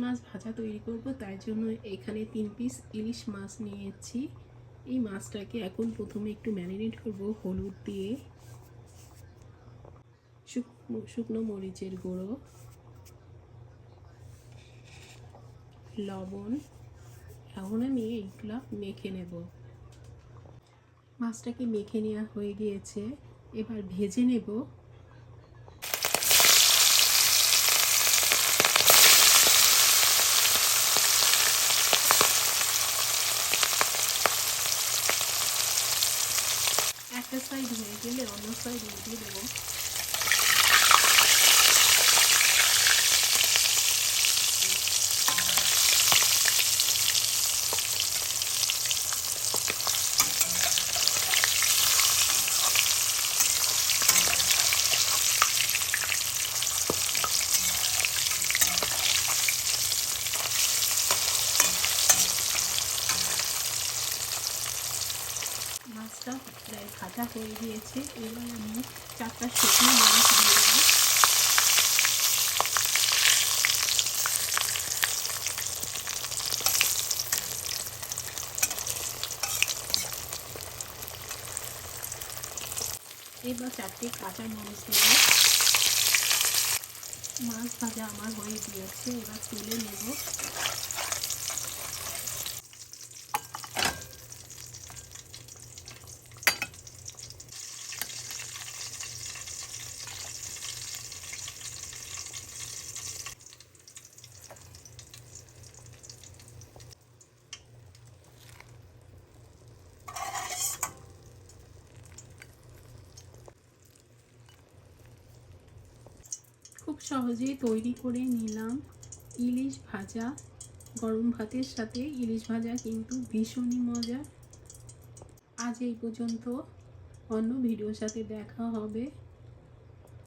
মাছ ভাজা তৈরি করব, তাই জন্য এখানে 3 পিস ইলিশ মাছ নিয়েছি। এই মাছটাকে এখন প্রথমে একটু ম্যারিনেট করব হলুদ দিয়ে, শুকনো মরিচের গুঁড়ো, লবণ। এখন আমি এইগুলো মেখে নেব। মাছটাকে মেখে নেওয়া হয়ে গিয়েছে, এবার ভেজে নেব। একটা সাইড হয়ে গেলে অন্য সাইড উল্টে দেবো। মাছটা প্রায় ভাজা হয়ে গিয়েছে, এবার আমি 4টা শুকনো মরিচ দিয়ে দেবো। এবার 4টে কাঁচা মরিচ দেবো। মাছ ভাজা আমার হয়ে গিয়েছে, এবার তুলে নেব। খুব সহজেই তৈরি করে নিলাম ইলিশ ভাজা। গরম ভাতের সাথে ইলিশ ভাজা কিন্তু ভীষণই মজা। আজ এই পর্যন্ত, অন্য ভিডিওর সাথে দেখা হবে।